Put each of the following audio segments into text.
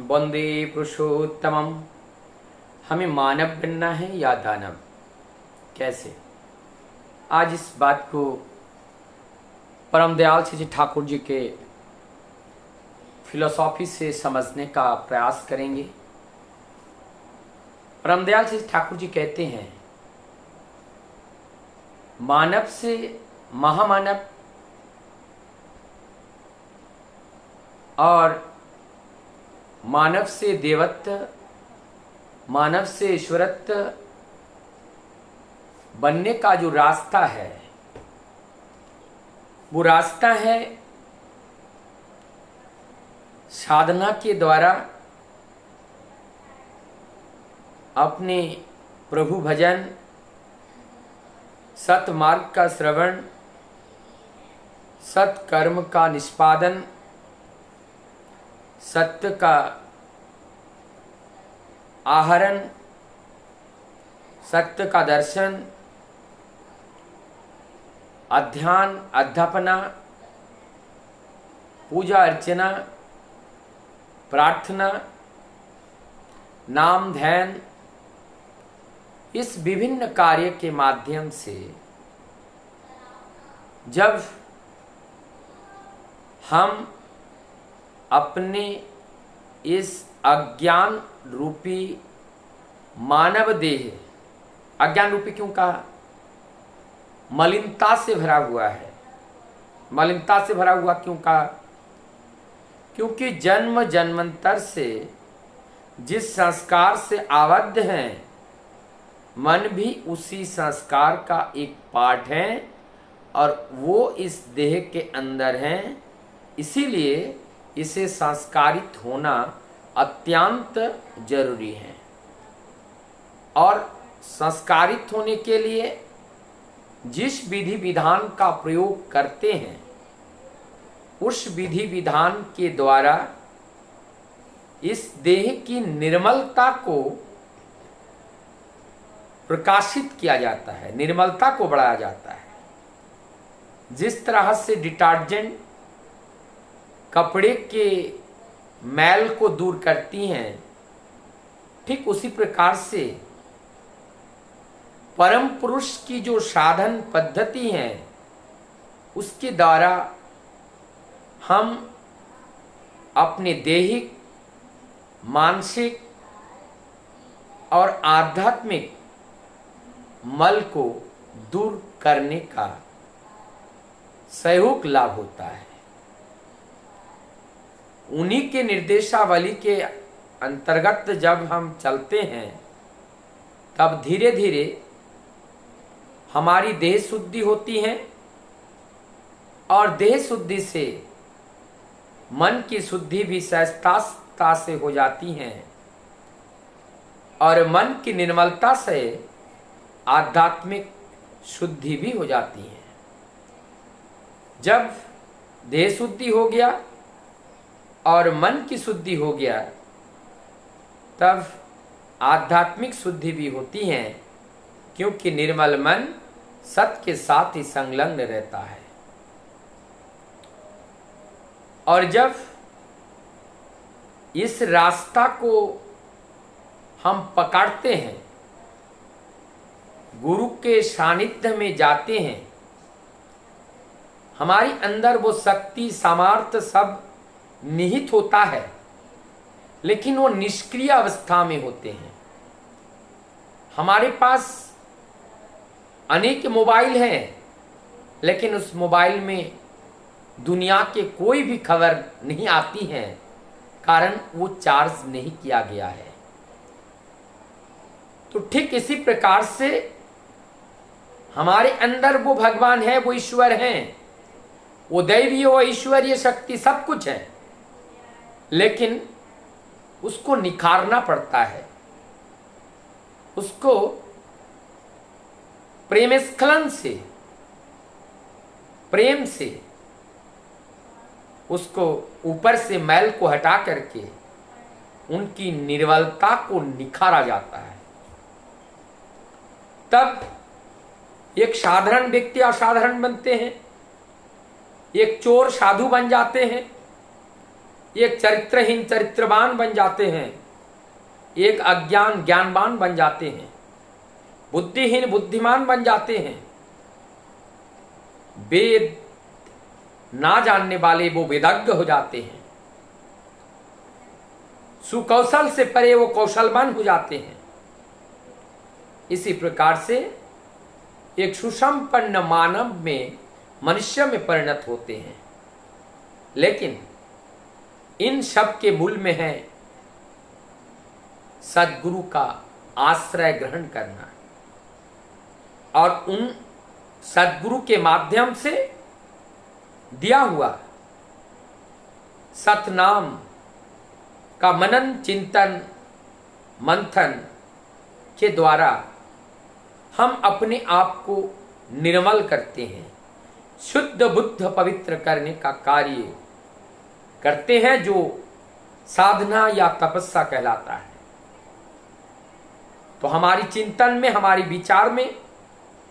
वंदे पुरुषोत्तमम। हमें मानव बनना है या दानव? कैसे? आज इस बात को परम दयाल श्री ठाकुर जी के फिलोसॉफी से समझने का प्रयास करेंगे। परम दयाल श्री ठाकुर जी कहते हैं, मानव से महामानव और मानव से देवत्व, मानव से ईश्वरत्व बनने का जो रास्ता है, वो रास्ता है साधना के द्वारा अपने प्रभु भजन, सतमार्ग का श्रवण, सत्कर्म का निष्पादन, सत्य का आहरण, सत्य का दर्शन, अध्यान, अध्यापना, पूजा अर्चना, प्रार्थना, नाम ध्यान, इस विभिन्न कार्य के माध्यम से जब हम अपने इस अज्ञान रूपी मानव देह, अज्ञान रूपी क्यों कहा? मलिनता से भरा हुआ है। मलिनता से भरा हुआ क्यों कहा? क्योंकि जन्म जन्मांतर से जिस संस्कार से आबद्ध हैं, मन भी उसी संस्कार का एक पार्ट है और वो इस देह के अंदर हैं। इसीलिए इसे संस्कारित होना अत्यंत जरूरी है। और संस्कारित होने के लिए जिस विधि विधान का प्रयोग करते हैं, उस विधि विधान के द्वारा इस देह की निर्मलता को प्रकाशित किया जाता है, निर्मलता को बढ़ाया जाता है। जिस तरह से डिटर्जेंट कपड़े के मैल को दूर करती हैं, ठीक उसी प्रकार से परम पुरुष की जो साधन पद्धति है, उसके द्वारा हम अपने दैहिक, मानसिक और आध्यात्मिक मल को दूर करने का सहयोग लाभ होता है। उन्हीं के निर्देशावली के अंतर्गत जब हम चलते हैं, तब धीरे धीरे हमारी देह शुद्धि होती है और देह शुद्धि से मन की शुद्धि भी सहजता से हो जाती है और मन की निर्मलता से आध्यात्मिक शुद्धि भी हो जाती है। जब देह शुद्धि हो गया और मन की शुद्धि हो गया, तब आध्यात्मिक शुद्धि भी होती है, क्योंकि निर्मल मन सत्य के साथ ही संलग्न रहता है। और जब इस रास्ता को हम पकड़ते हैं, गुरु के सानिध्य में जाते हैं, हमारी अंदर वो शक्ति सामर्थ्य सब निहित होता है, लेकिन वो निष्क्रिय अवस्था में होते हैं। हमारे पास अनेक मोबाइल हैं, लेकिन उस मोबाइल में दुनिया के कोई भी खबर नहीं आती है, कारण वो चार्ज नहीं किया गया है। तो ठीक इसी प्रकार से हमारे अंदर वो भगवान है, वो ईश्वर हैं, वो दैवीय वो ईश्वरीय शक्ति सब कुछ है, लेकिन उसको निखारना पड़ता है, उसको प्रेम स्खलन से, प्रेम से उसको ऊपर से मैल को हटा करके उनकी निर्मलता को निखारा जाता है। तब एक साधारण व्यक्ति असाधारण बनते हैं, एक चोर साधु बन जाते हैं, एक चरित्रहीन चरित्रवान बन जाते हैं, एक अज्ञान ज्ञानवान बन जाते हैं, बुद्धिहीन बुद्धिमान बन जाते हैं। वेद ना जानने वाले वो वेदज्ञ हो जाते हैं, सुकौशल से परे वो कौशलवान हो जाते हैं। इसी प्रकार से एक सुसंपन्न मानव में मनुष्य में परिणत होते हैं। लेकिन इन सब के मूल में है सद्गुरु का आश्रय ग्रहण करना और उन सद्गुरु के माध्यम से दिया हुआ सतनाम का मनन चिंतन मंथन के द्वारा हम अपने आप को निर्मल करते हैं, शुद्ध बुद्ध पवित्र करने का कार्य करते हैं, जो साधना या तपस्या कहलाता है। तो हमारी चिंतन में, हमारी विचार में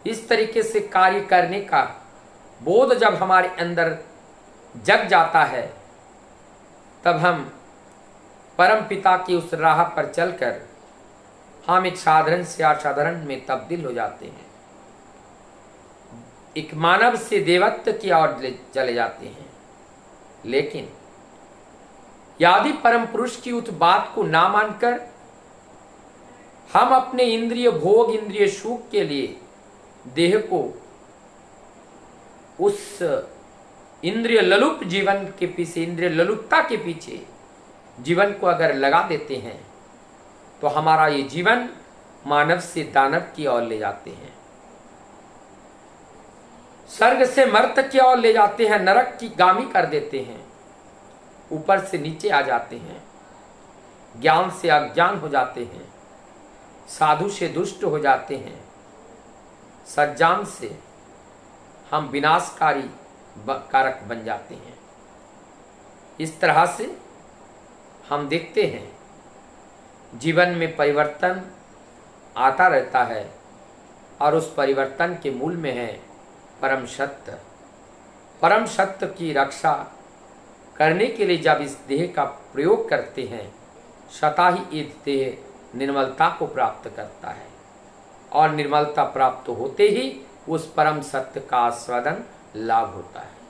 इस तरीके से कार्य करने का बोध जब हमारे अंदर जग जाता है, तब हम परम पिता की उस राह पर चलकर हम एक साधारण से असाधारण में तब्दील हो जाते हैं, एक मानव से देवत्व की ओर चले जाते हैं। लेकिन यदि परम पुरुष की उस बात को ना मानकर हम अपने इंद्रिय भोग इंद्रिय सुख के लिए देह को उस इंद्रिय ललुप जीवन के पीछे, इंद्रिय ललुपता के पीछे जीवन को अगर लगा देते हैं, तो हमारा ये जीवन मानव से दानव की ओर ले जाते हैं, स्वर्ग से मर्त्य की ओर ले जाते हैं, नरक की गामी कर देते हैं, ऊपर से नीचे आ जाते हैं, ज्ञान से अज्ञान हो जाते हैं, साधु से दुष्ट हो जाते हैं, सज्जान से हम विनाशकारी कारक बन जाते हैं। इस तरह से हम देखते हैं जीवन में परिवर्तन आता रहता है और उस परिवर्तन के मूल में है परम सत्य। परम सत्य की रक्षा करने के लिए जब इस देह का प्रयोग करते हैं, स्वतः ही इस देह निर्मलता को प्राप्त करता है और निर्मलता प्राप्त होते ही उस परम सत्य का आस्वादन लाभ होता है।